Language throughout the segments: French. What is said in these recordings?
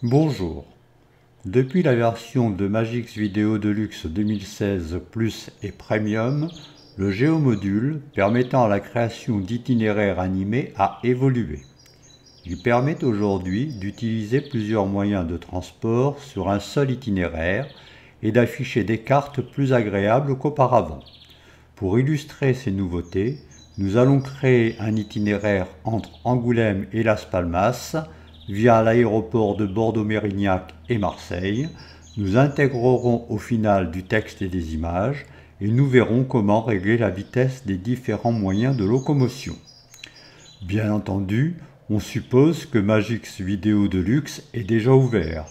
Bonjour. Depuis la version de Magix Video Deluxe 2016 Plus et Premium, le géomodule permettant la création d'itinéraires animés a évolué. Il permet aujourd'hui d'utiliser plusieurs moyens de transport sur un seul itinéraire et d'afficher des cartes plus agréables qu'auparavant. Pour illustrer ces nouveautés, nous allons créer un itinéraire entre Angoulême et Las Palmas via l'aéroport de Bordeaux-Mérignac et Marseille. Nous intégrerons au final du texte et des images et nous verrons comment régler la vitesse des différents moyens de locomotion. Bien entendu, on suppose que Magix Video Deluxe est déjà ouvert,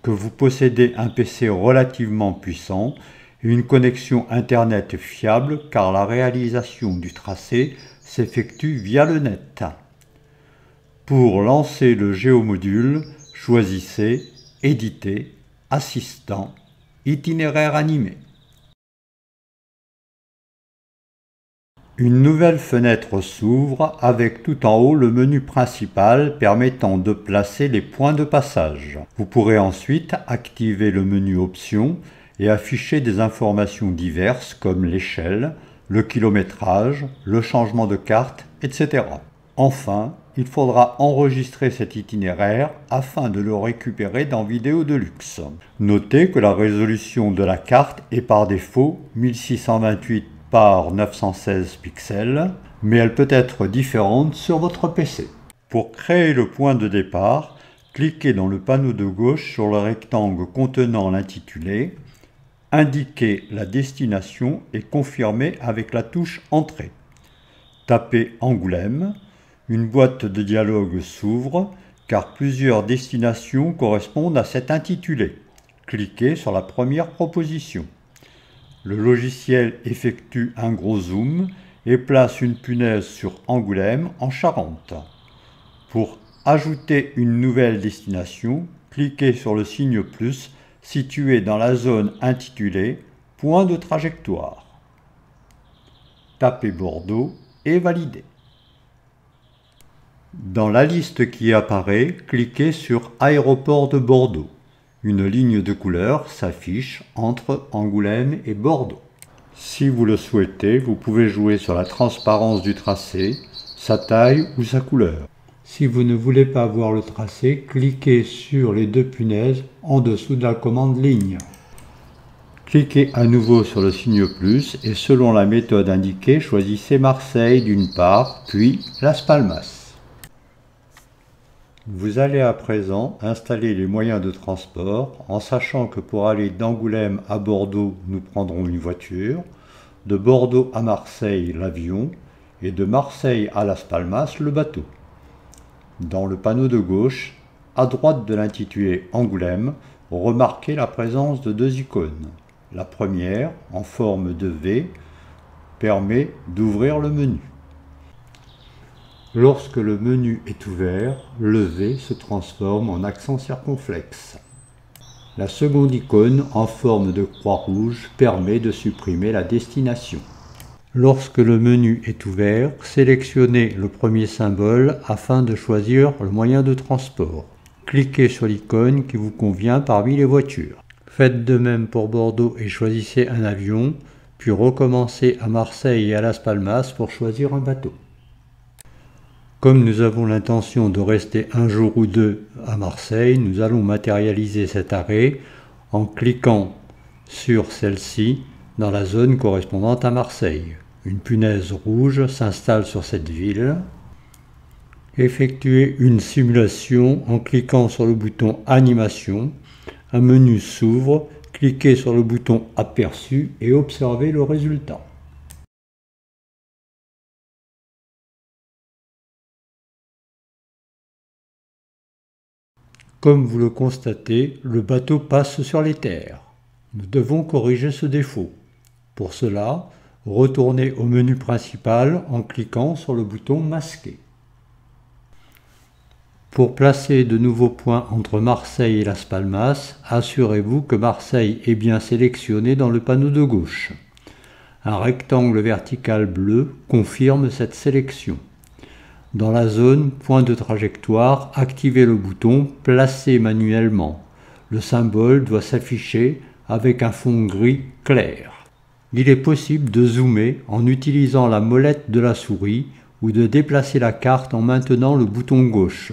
que vous possédez un PC relativement puissant et une connexion Internet fiable car la réalisation du tracé s'effectue via le net. Pour lancer le géomodule, choisissez Éditer, Assistant, Itinéraire animé. Une nouvelle fenêtre s'ouvre avec tout en haut le menu principal permettant de placer les points de passage. Vous pourrez ensuite activer le menu Options et afficher des informations diverses comme l'échelle, le kilométrage, le changement de carte, etc. Enfin, il faudra enregistrer cet itinéraire afin de le récupérer dans Vidéo Deluxe. Notez que la résolution de la carte est par défaut 1628 par 916 pixels, mais elle peut être différente sur votre PC. Pour créer le point de départ, cliquez dans le panneau de gauche sur le rectangle contenant l'intitulé, indiquez la destination et confirmez avec la touche Entrée. Tapez Angoulême, une boîte de dialogue s'ouvre car plusieurs destinations correspondent à cet intitulé. Cliquez sur la première proposition. Le logiciel effectue un gros zoom et place une punaise sur Angoulême en Charente. Pour ajouter une nouvelle destination, cliquez sur le signe plus situé dans la zone intitulée Point de trajectoire. Tapez Bordeaux et validez. Dans la liste qui apparaît, cliquez sur Aéroport de Bordeaux. Une ligne de couleur s'affiche entre Angoulême et Bordeaux. Si vous le souhaitez, vous pouvez jouer sur la transparence du tracé, sa taille ou sa couleur. Si vous ne voulez pas voir le tracé, cliquez sur les deux punaises en dessous de la commande ligne. Cliquez à nouveau sur le signe plus et selon la méthode indiquée, choisissez Marseille d'une part, puis Las Palmas. Vous allez à présent installer les moyens de transport en sachant que pour aller d'Angoulême à Bordeaux, nous prendrons une voiture, de Bordeaux à Marseille l'avion et de Marseille à Las Palmas le bateau. Dans le panneau de gauche, à droite de l'intitulé Angoulême, remarquez la présence de deux icônes. La première, en forme de V, permet d'ouvrir le menu. Lorsque le menu est ouvert, le V se transforme en accent circonflexe. La seconde icône, en forme de croix rouge, permet de supprimer la destination. Lorsque le menu est ouvert, sélectionnez le premier symbole afin de choisir le moyen de transport. Cliquez sur l'icône qui vous convient parmi les voitures. Faites de même pour Bordeaux et choisissez un avion, puis recommencez à Marseille et à Las Palmas pour choisir un bateau. Comme nous avons l'intention de rester un jour ou deux à Marseille, nous allons matérialiser cet arrêt en cliquant sur celle-ci dans la zone correspondant à Marseille. Une punaise rouge s'installe sur cette ville. Effectuez une simulation en cliquant sur le bouton Animation. Un menu s'ouvre, cliquez sur le bouton Aperçu et observez le résultat. Comme vous le constatez, le bateau passe sur les terres. Nous devons corriger ce défaut. Pour cela, retournez au menu principal en cliquant sur le bouton Masquer. Pour placer de nouveaux points entre Marseille et Las Palmas, assurez-vous que Marseille est bien sélectionné dans le panneau de gauche. Un rectangle vertical bleu confirme cette sélection. Dans la zone point de trajectoire, activez le bouton « Placer manuellement ». Le symbole doit s'afficher avec un fond gris clair. Il est possible de zoomer en utilisant la molette de la souris ou de déplacer la carte en maintenant le bouton gauche.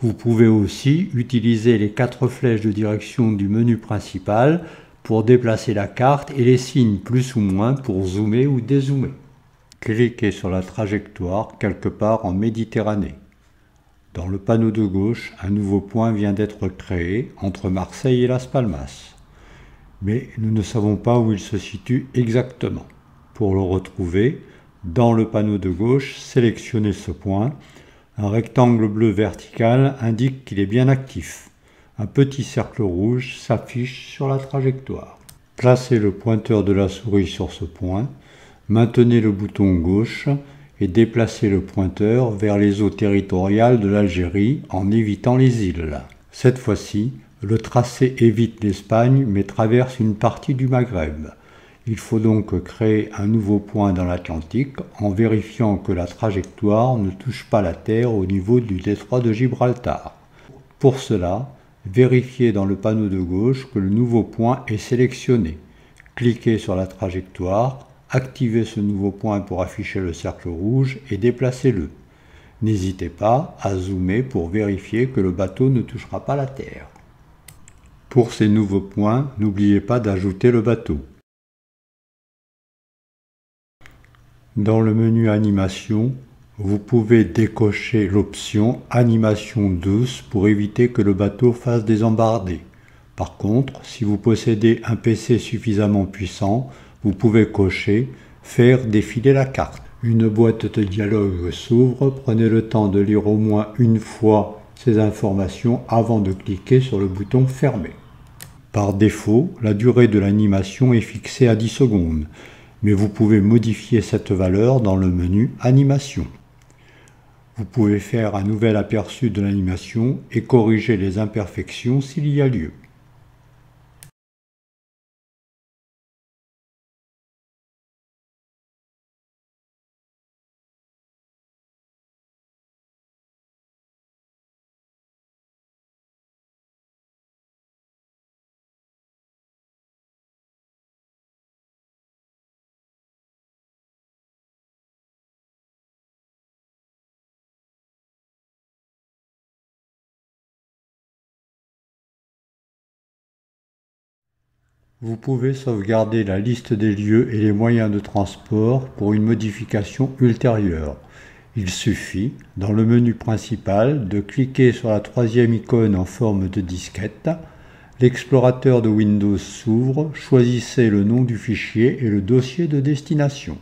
Vous pouvez aussi utiliser les 4 flèches de direction du menu principal pour déplacer la carte et les signes plus ou moins pour zoomer ou dézoomer. Cliquez sur la trajectoire quelque part en Méditerranée. Dans le panneau de gauche, un nouveau point vient d'être créé entre Marseille et Las Palmas. Mais nous ne savons pas où il se situe exactement. Pour le retrouver, dans le panneau de gauche, sélectionnez ce point. Un rectangle bleu vertical indique qu'il est bien actif. Un petit cercle rouge s'affiche sur la trajectoire. Placez le pointeur de la souris sur ce point, maintenez le bouton gauche et déplacez le pointeur vers les eaux territoriales de l'Algérie en évitant les îles. Cette fois-ci, le tracé évite l'Espagne mais traverse une partie du Maghreb. Il faut donc créer un nouveau point dans l'Atlantique en vérifiant que la trajectoire ne touche pas la Terre au niveau du détroit de Gibraltar. Pour cela, vérifiez dans le panneau de gauche que le nouveau point est sélectionné. Cliquez sur la trajectoire, activez ce nouveau point pour afficher le cercle rouge et déplacez-le. N'hésitez pas à zoomer pour vérifier que le bateau ne touchera pas la Terre. Pour ces nouveaux points, n'oubliez pas d'ajouter le bateau. Dans le menu Animation, vous pouvez décocher l'option Animation douce pour éviter que le bateau fasse des embardées. Par contre, si vous possédez un PC suffisamment puissant, vous pouvez cocher Faire défiler la carte. Une boîte de dialogue s'ouvre, prenez le temps de lire au moins une fois ces informations avant de cliquer sur le bouton Fermer. Par défaut, la durée de l'animation est fixée à 10 secondes, mais vous pouvez modifier cette valeur dans le menu Animation. Vous pouvez faire un nouvel aperçu de l'animation et corriger les imperfections s'il y a lieu. Vous pouvez sauvegarder la liste des lieux et les moyens de transport pour une modification ultérieure. Il suffit, dans le menu principal, de cliquer sur la troisième icône en forme de disquette. L'explorateur de Windows s'ouvre, choisissez le nom du fichier et le dossier de destination.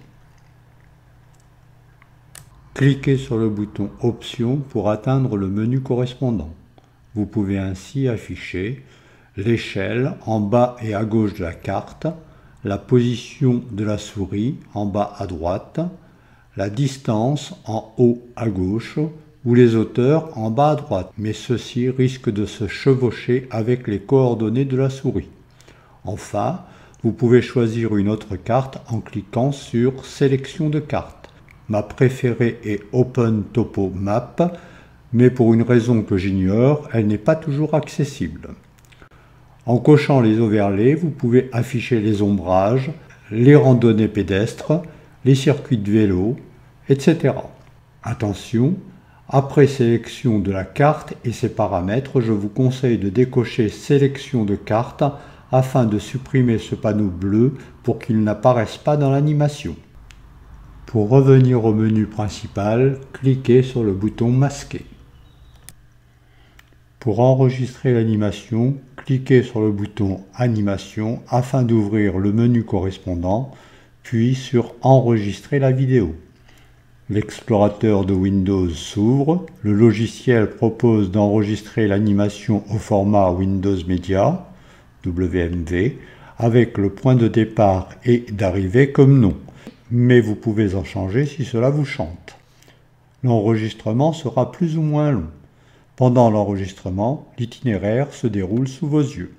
Cliquez sur le bouton Options pour atteindre le menu correspondant. Vous pouvez ainsi afficher l'échelle en bas et à gauche de la carte, la position de la souris en bas à droite, la distance en haut à gauche ou les hauteurs en bas à droite, mais ceux-ci risquent de se chevaucher avec les coordonnées de la souris. Enfin, vous pouvez choisir une autre carte en cliquant sur Sélection de carte. Ma préférée est Open Topo Map, mais pour une raison que j'ignore, elle n'est pas toujours accessible. En cochant les overlays, vous pouvez afficher les ombrages, les randonnées pédestres, les circuits de vélo, etc. Attention, après sélection de la carte et ses paramètres, je vous conseille de décocher Sélection de carte afin de supprimer ce panneau bleu pour qu'il n'apparaisse pas dans l'animation. Pour revenir au menu principal, cliquez sur le bouton Masquer. Pour enregistrer l'animation, cliquez sur le bouton Animation afin d'ouvrir le menu correspondant, puis sur Enregistrer la vidéo. L'explorateur de Windows s'ouvre, le logiciel propose d'enregistrer l'animation au format Windows Media, WMV, avec le point de départ et d'arrivée comme nom. Mais vous pouvez en changer si cela vous chante. L'enregistrement sera plus ou moins long. Pendant l'enregistrement, l'itinéraire se déroule sous vos yeux.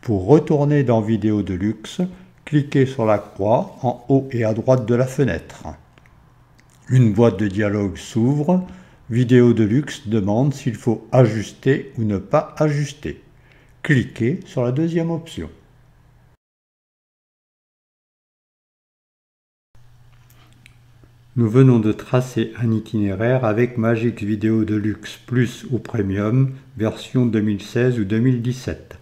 Pour retourner dans Vidéo Deluxe, cliquez sur la croix en haut et à droite de la fenêtre. Une boîte de dialogue s'ouvre. Vidéo Deluxe demande s'il faut ajuster ou ne pas ajuster. Cliquez sur la deuxième option. Nous venons de tracer un itinéraire avec Magix Vidéo Deluxe Plus ou Premium, version 2016 ou 2017.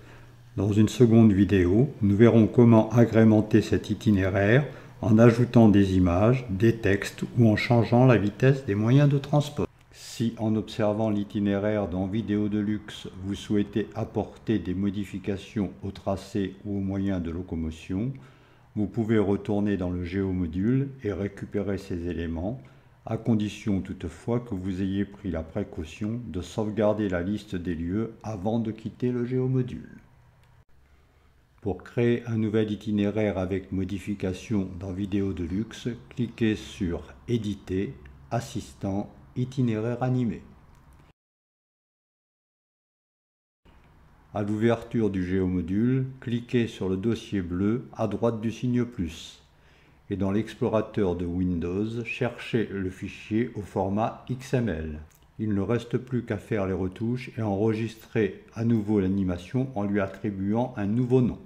Dans une seconde vidéo, nous verrons comment agrémenter cet itinéraire en ajoutant des images, des textes ou en changeant la vitesse des moyens de transport. Si en observant l'itinéraire dans Vidéo Deluxe, vous souhaitez apporter des modifications au tracé ou aux moyens de locomotion, vous pouvez retourner dans le géomodule et récupérer ces éléments, à condition toutefois que vous ayez pris la précaution de sauvegarder la liste des lieux avant de quitter le géomodule. Pour créer un nouvel itinéraire avec modification dans Vidéo Deluxe, cliquez sur Éditer, Assistant, Itinéraire animé. À l'ouverture du géomodule, cliquez sur le dossier bleu à droite du signe plus. Et dans l'explorateur de Windows, cherchez le fichier au format XML. Il ne reste plus qu'à faire les retouches et enregistrer à nouveau l'animation en lui attribuant un nouveau nom.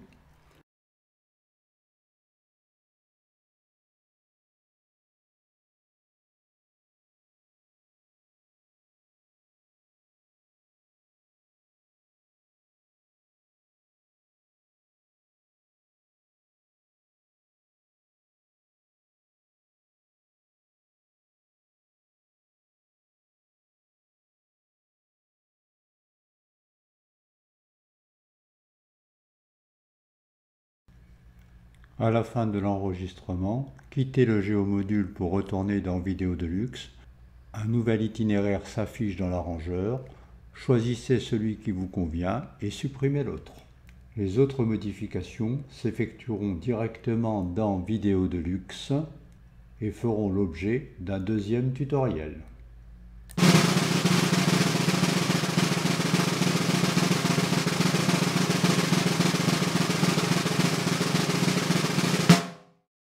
À la fin de l'enregistrement, quittez le géomodule pour retourner dans Vidéo Deluxe. Un nouvel itinéraire s'affiche dans l'arrangeur. Choisissez celui qui vous convient et supprimez l'autre. Les autres modifications s'effectueront directement dans Vidéo Deluxe et feront l'objet d'un deuxième tutoriel.